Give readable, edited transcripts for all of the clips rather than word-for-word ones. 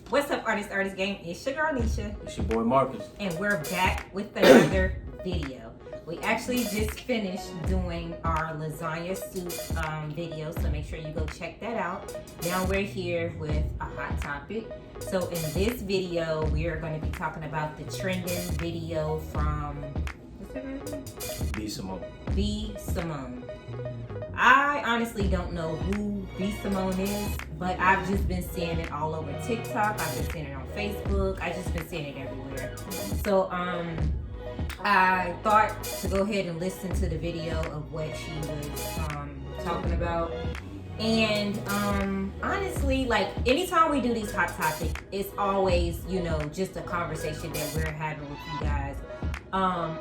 What's up, Artis gang? It's your girl Nisha. It's your boy Marcus. And we're back with another video. We actually just finished doing our lasagna soup video, so make sure you go check that out. Now we're here with a hot topic. So in this video, we are going to be talking about the trending video from, what's her name? Simone. Simone. I honestly don't know who Simone is, but I've just been seeing it all over TikTok. I've been seeing it on Facebook. I've just been seeing it everywhere. So I thought to go ahead and listen to the video of what she was talking about. And honestly, like anytime we do these hot topics, it's always, you know, just a conversation that we're having with you guys on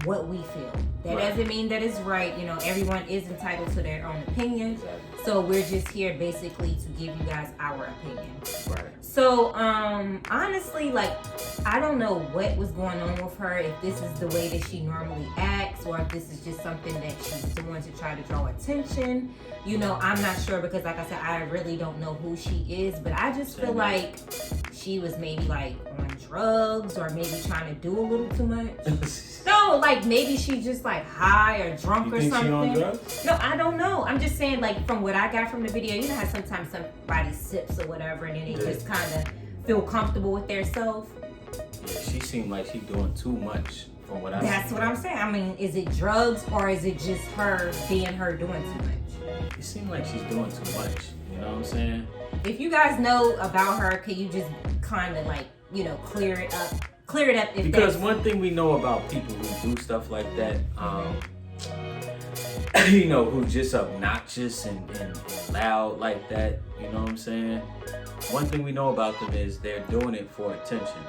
what we feel. That doesn't mean that it's right. You know, everyone is entitled to their own opinion. Exactly. So we're just here basically to give you guys our opinion. Right. So honestly, like, I don't know what was going on with her, if this is the way that she normally acts, or if this is just something that she's doing to try to draw attention. You know, I'm not sure, because like I said, I really don't know who she is, but I just feel like she was maybe like on drugs, or maybe trying to do a little too much. No, like maybe she's just like high or drunk or something. You think she on drugs? No, I don't know. I'm just saying, like, from what I got from the video, you know how sometimes somebody sips or whatever, and then they just kind of feel comfortable with their self. Yeah, she seemed like she doing too much from what I That's what I'm saying. I mean, is it drugs, or is it just her being her doing too much? It seemed like she's doing too much. You know what I'm saying? If you guys know about her, can you just kind of like, you know, clear it up? Because one thing we know about people who do stuff like that, you know, who just obnoxious and loud like that, you know what I'm saying? One thing we know about them is they're doing it for attention.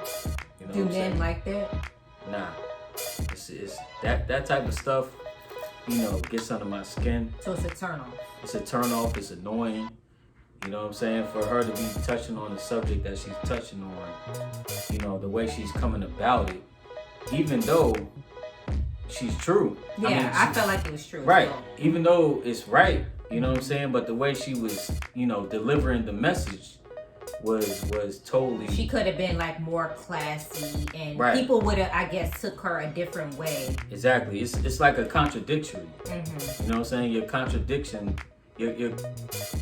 You know do what I'm men saying? like that? Nah. It's that type of stuff, you know, gets under my skin. So it's a turn off. It's a turn off, it's annoying. You know what I'm saying? For her to be touching on the subject that she's touching on, you know, the way she's coming about it, even though she's true. Yeah, I felt like it was true. Right. So. Even though it's right, you know what I'm saying? But the way she was, you know, delivering the message was totally... She could have been like more classy, and people would have, I guess, took her a different way. Exactly. It's like a contradictory. Mm-hmm. You know what I'm saying? Your contradiction...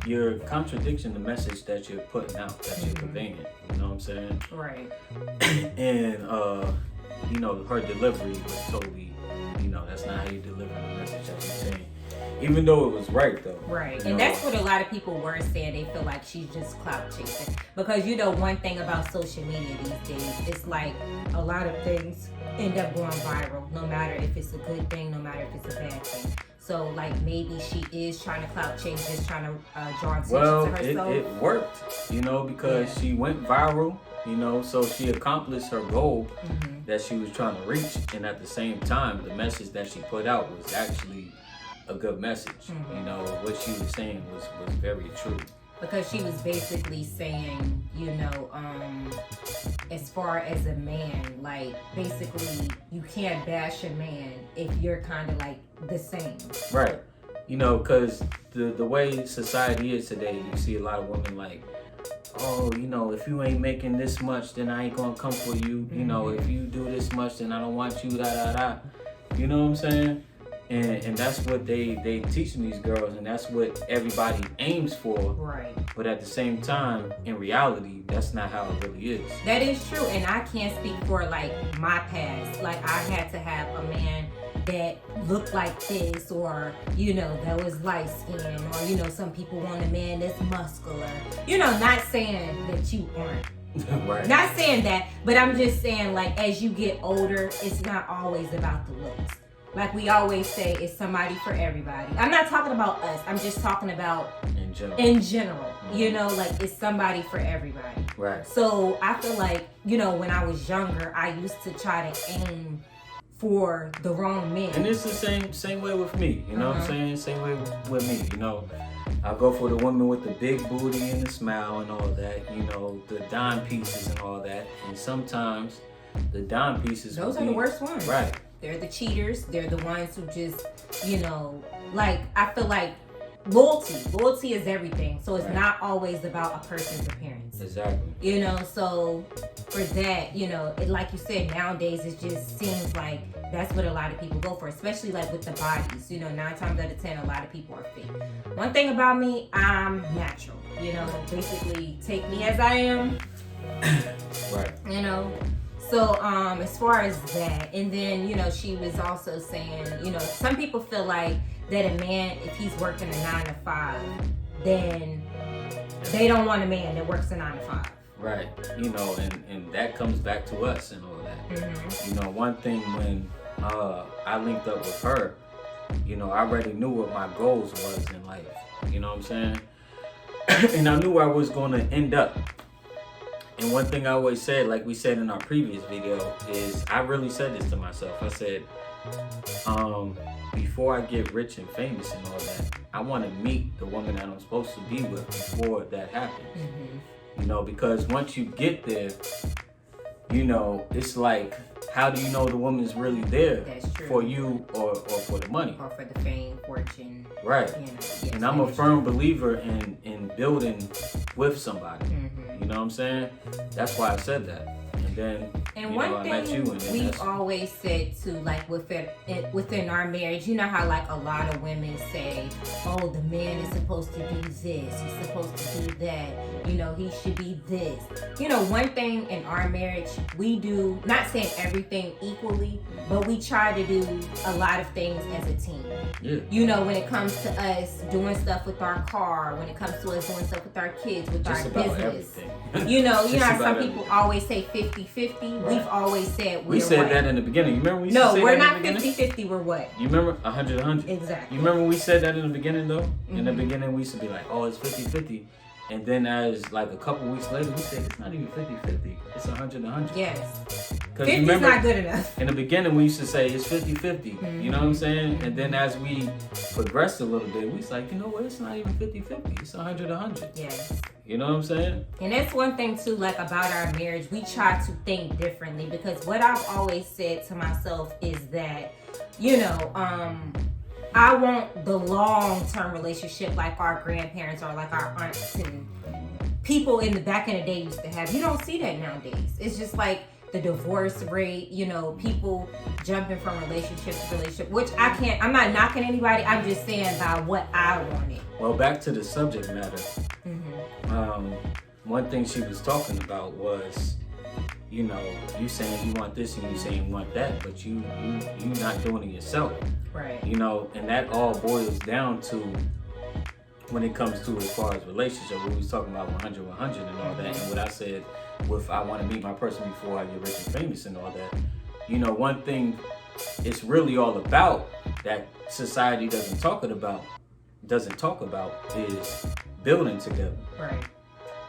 You're contradicting the message that you're putting out, that you're conveying. You know what I'm saying? Right. And you know, her delivery was totally, you know, that's not how you deliver the message that you're saying. Even though it was right though. Right. And that's what a lot of people were saying. They feel like she's just clout chasing. Because you know, one thing about social media these days, it's like a lot of things end up going viral, no matter if it's a good thing, no matter if it's a bad thing. So, like, maybe she is trying to clout chase, just trying to draw attention to herself. It worked, you know, because she went viral, you know, so she accomplished her goal that she was trying to reach. And at the same time, the message that she put out was actually a good message. You know, what she was saying was very true. Because she was basically saying, you know, as far as a man, like, basically, you can't bash a man if you're kind of like the same. Right. You know, because the way society is today, you see a lot of women like, oh, you know, if you ain't making this much, then I ain't gonna come for you. You know, if you do this much, then I don't want you, da. You know what I'm saying? And that's what they teaching these girls, and that's what everybody aims for. Right. But at the same time, in reality, that's not how it really is. That is true, and I can't speak for like my past. Like, I had to have a man that looked like this, or, you know, that was light skinned, or, you know, some people want a man that's muscular. You know, not saying that you aren't. Right. Not saying that, but I'm just saying, like, as you get older, it's not always about the looks. Like we always say, it's somebody for everybody. I'm not talking about us. I'm just talking about in general. You know, like, it's somebody for everybody. Right. So I feel like, you know, when I was younger, I used to try to aim for the wrong men. And it's the same way with me. You know what I'm saying? Same way with me. You know, I go for the women with the big booty and the smile and all that. You know, the dime pieces and all that. And sometimes the dime pieces. Those are the worst ones. Right. They're the cheaters. They're the ones who just, you know, like, I feel like loyalty is everything. So it's Right. not always about a person's appearance. Exactly. You know, so for that, you know, like you said, nowadays it just seems like that's what a lot of people go for, especially like with the bodies. You know, 9 times out of 10, a lot of people are fake. One thing about me, I'm natural. You know, basically take me as I am. Right. You know. So as far as that, and then, you know, she was also saying, you know, some people feel like that a man, if he's working a 9 to 5, then they don't want a man that works a 9 to 5. Right. You know, and that comes back to us and all that. Mm-hmm. You know, one thing when I linked up with her, you know, I already knew what my goals was in life. You know what I'm saying? And I knew where I was going to end up. And one thing I always said, like we said in our previous video, is I really said this to myself. I said, before I get rich and famous and all that, I want to meet the woman that I'm supposed to be with before that happens. Mm-hmm. You know, because once you get there, you know, it's like, how do you know the woman's really there for you or for the money? Or for the fame, fortune. Right. You know, yes, and I'm a firm believer in building with somebody. Mm-hmm. You know what I'm saying? That's why I said that. And then, and you one know, I met you, and then we've always said too, like within our marriage, you know how like a lot of women say, oh, the man is supposed to do this, he's supposed to do that, you know, he should be this. You know, one thing in our marriage, we do, not saying everything equally, but we try to do a lot of things as a team. Yeah. You know, when it comes to us doing stuff with our car, when it comes to us doing stuff with our kids, with just our about business. Everything. You know how some everything. people always say 50-50. Right. We've always said we said that in the beginning. You remember we used to say we're that not 50-50. We're what? You remember 100-100? Exactly. You remember we said that in the beginning though? Mm-hmm. In the beginning we used to be like, oh, it's 50-50. And then as like a couple weeks later, we said it's not even 50-50. It's 100-100. Yes. 50's not good enough. In the beginning, we used to say it's 50-50. Mm-hmm. You know what I'm saying? And then as we progressed a little bit, we was like, you know what? It's not even 50-50. It's 100-100. Yes. You know what I'm saying? And that's one thing too, like about our marriage, we try to think differently, because what I've always said to myself is that, you know, I want the long-term relationship like our grandparents or like our aunts and people in the back in the day used to have. You don't see that nowadays. It's just like the divorce rate, you know, people jumping from relationship to relationship, which I'm not knocking anybody. I'm just saying by what I wanted. Well, back to the subject matter. Mm-hmm. One thing she was talking about was, you know, you saying you want this and you saying you want that, but you not doing it yourself. Right. You know, and that all boils down to when it comes to as far as relationship, we was talking about 100-100 and all that, and what I said with I want to meet my person before I get rich and famous and all that. You know, one thing it's really all about that society doesn't talk about is building together. Right.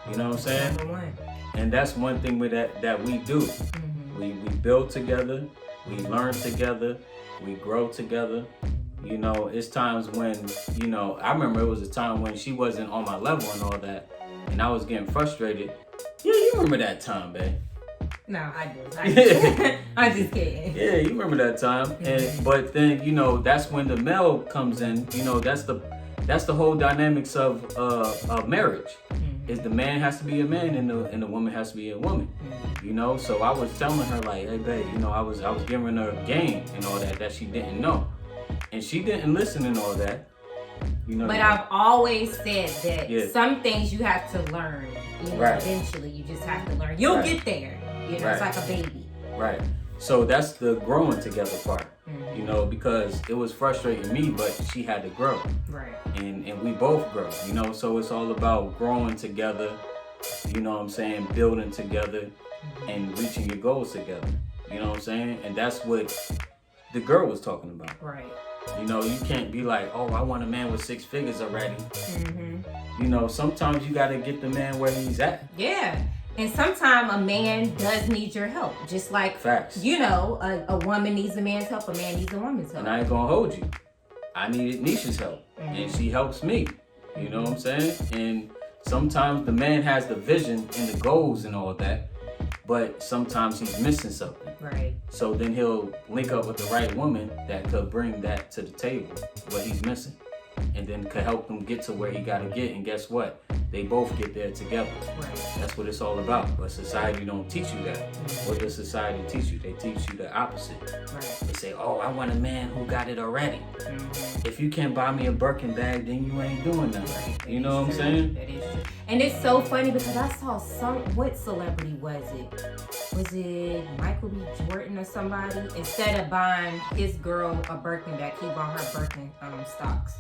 You know what I'm saying? Number one. And that's one thing with that we do. Mm-hmm. We build together, we learn together, we grow together. You know, it's times when, you know, I remember it was a time when she wasn't on my level and all that, and I was getting frustrated. Yeah, you remember that time, babe? No, I do. I'm just kidding. Yeah, you remember that time. And but then, you know, that's when the male comes in. You know, that's the whole dynamics of marriage. Is the man has to be a man and the woman has to be a woman. You know, so I was telling her like, hey babe, you know, I was giving her game and all that she didn't know. And she didn't listen and all that. You know. But I've always said that some things you have to learn. You know, eventually you just have to learn. You'll get there. You know, it's like a baby. Right. So that's the growing together part. You know, because it was frustrating me, but she had to grow. Right. And we both grow, you know, so it's all about growing together, you know what I'm saying, building together and reaching your goals together. You know what I'm saying? And that's what the girl was talking about. Right. You know, you can't be like, oh, I want a man with 6 figures already. Mm-hmm. You know, sometimes you got to get the man where he's at. Yeah. And sometimes a man does need your help. Just like, facts. You know, a woman needs a man's help, a man needs a woman's help. And I ain't going to hold you. I needed Nisha's help. And she helps me. You know what I'm saying? And sometimes the man has the vision and the goals and all that. But sometimes he's missing something. Right. So then he'll link up with the right woman that could bring that to the table, what he's missing. and then could help him get to where he got to get. And guess what? They both get there together. Right. That's what it's all about. But society don't teach you that. What does society teach you? They teach you the opposite. Right. They say, oh, I want a man who got it already. If you can't buy me a Birkin bag, then you ain't doing nothing. Right. You know what I'm saying? That is true. And it's so funny because I saw what celebrity was it? Was it Michael B. Jordan or somebody? Instead of buying his girl a Birkin bag, he bought her Birkin stocks.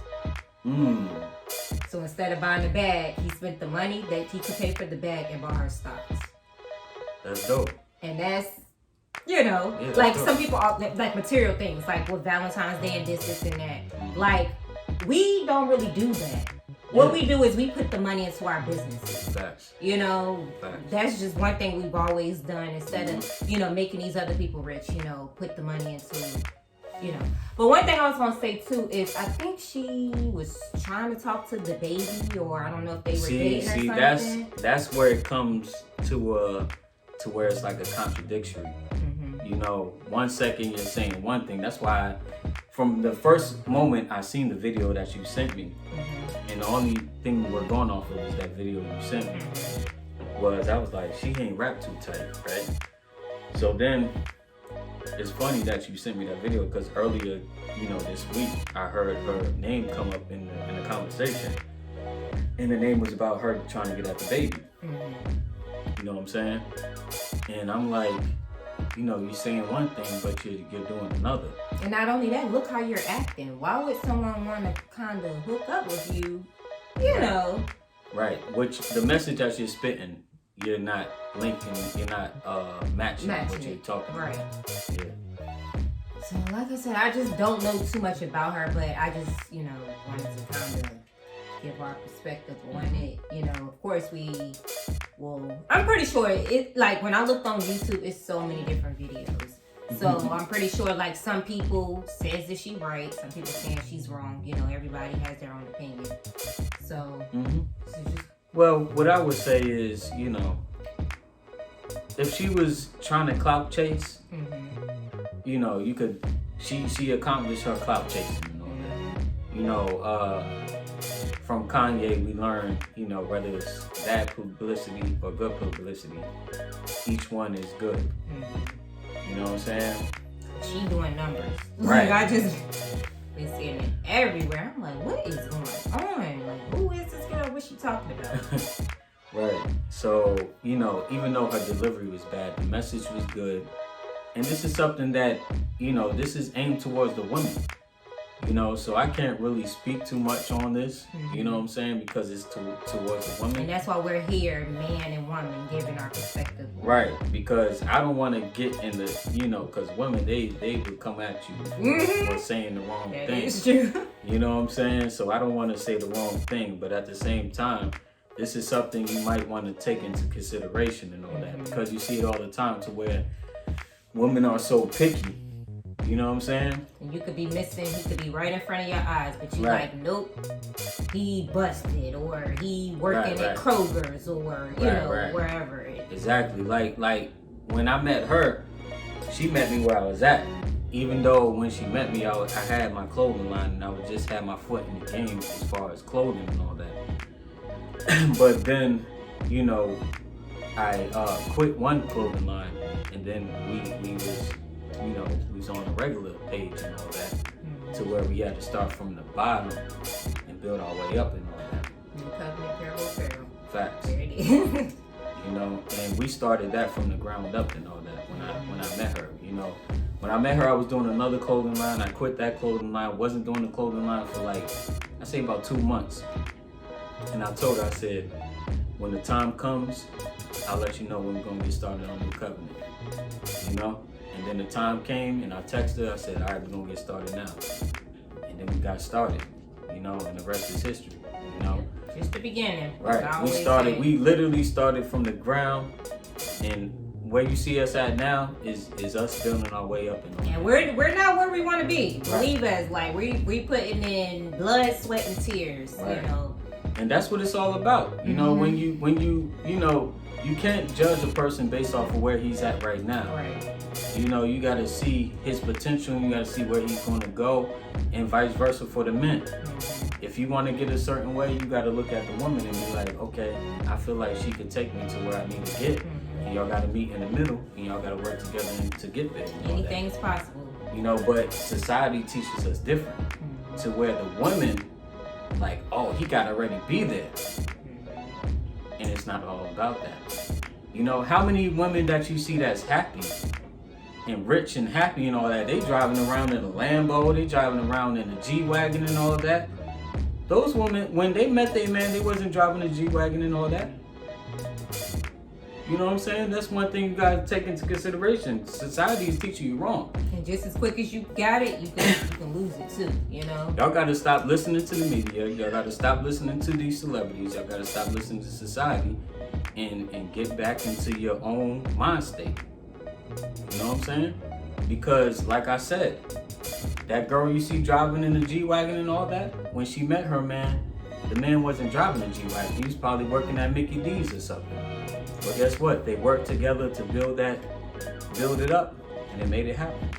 So instead of buying the bag, he spent the money that he could pay for the bag and bought her stocks. That's dope. And that's, you know, yeah, like dope. some people are like material things, like with Valentine's Day and this and that. Like, we don't really do that. What we do is we put the money into our businesses. Facts. You know, Facts. that's just one thing we've always done. Instead of, you know, making these other people rich, you know, put the money into, you know. But one thing I was gonna say too is I think she was trying to talk to the baby, or I don't know if they were dating or something. That's where it comes to where it's like a contradiction. You know, 1 second you're saying one thing. That's why from the first moment I seen the video that you sent me, and the only thing we were going off of was that video you sent me, was I was like, she ain't rap too tight, right? So then it's funny that you sent me that video, because earlier, you know, this week I heard her name come up in the conversation, and the name was about her trying to get at the baby. You know what I'm saying? And I'm like, you know, you're saying one thing, but you're doing another. And not only that, look how you're acting. Why would someone want to kind of hook up with you? You know. Right. Which the message that you're spitting, you're not linking, you're not matching what you're talking about. Right. Yeah. So, like I said, I just don't know too much about her, but I just, you know, wanted to kind of give our perspective on it. You know, of course I'm pretty sure it, like when I looked on YouTube, it's so many different videos. So I'm pretty sure like some people says that she's right, some people saying she's wrong. You know, everybody has their own opinion. So, well, what I would say is, you know, if she was trying to clout chase, you know, she accomplished her clout chasing and all that. You know, from Kanye, we learned, you know, whether it's bad publicity or good publicity, each one is good. You know what I'm saying? She doing numbers. Right. Like, I just been seeing it everywhere. I'm like, what is going on? Like, who is this girl? What's she talking about? Right. So, you know, even though her delivery was bad, the message was good. And this is something that, you know, this is aimed towards the women. You know, so I can't really speak too much on this, you know what I'm saying, because it's towards the women. And that's why we're here, man and woman, giving our perspective. Right, because I don't want to get in the, you know, because women, they would come at you for saying the wrong thing. That is true. You know what I'm saying? So I don't want to say the wrong thing, but at the same time, this is something you might want to take into consideration and all that, because you see it all the time to where women are so picky. You know what I'm saying? And you could be missing, he could be right in front of your eyes, but you Right. like, nope, he busted, or he working Right. at Kroger's, or, you know, wherever it is. Exactly. Like when I met her, she met me where I was at. Even though when she met me, I had my clothing line, and I would just have my foot in the game as far as clothing and all that. But then, you know, I quit one clothing line, and then we was, you know, we was on a regular page and all that, to where we had to start from the bottom and build our way up and all that. New Covenant, Apparel. Facts. There it is. You know, and we started that from the ground up and all that when I met her. You know, when I met her, I was doing another clothing line. I quit that clothing line. Wasn't doing the clothing line for like, I say about 2 months. And I told her, I said, when the time comes, I'll let you know when we're gonna get started on New Covenant. You know? And then the time came, and I texted her. I said, all right, we're gonna get started now. And then we got started, you know, and the rest is history, you know? Just the beginning. Right. We literally started from the ground, and where you see us at now is us building our way up. And we're not where we want to be. Believe us, like we putting in blood, sweat, and tears, you know. And that's what it's all about. You know, when you know, you can't judge a person based off of where he's at right now. Right. You know, you got to see his potential. You got to see where he's going to go, and vice versa for the men. If you want to get a certain way, you got to look at the woman and be like, okay, I feel like she could take me to where I need to get. And y'all got to meet in the middle, and y'all got to work together to get there. Anything's possible. You know, but society teaches us different. To where the women, like, oh, he got to already be there. And it's not all about that. You know, how many women that you see that's happy and rich and happy and all that, they driving around in a Lambo, they driving around in a G-Wagon and all that. Those women, when they met their man, they wasn't driving a G-Wagon and all that. You know what I'm saying? That's one thing you gotta take into consideration. Society is teaching you wrong. And just as quick as you got it, you can lose it too, you know? Y'all gotta stop listening to the media. Y'all gotta stop listening to these celebrities. Y'all gotta stop listening to society and get back into your own mind state. You know what I'm saying? Because like I said, that girl you see driving in the G-Wagon and all that, when she met her man, the man wasn't driving a G-Wagon. He was probably working at Mickey D's or something. But guess what? They worked together to build it up, and it made it happen.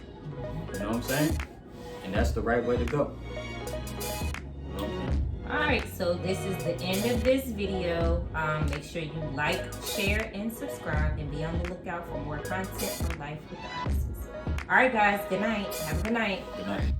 You know what I'm saying? And that's the right way to go. You know what I'm saying? Alright, so this is the end of this video. Make sure you like, share, and subscribe, and be on the lookout for more content from Life with the Artists. Alright guys, good night. Have a good night. Good night.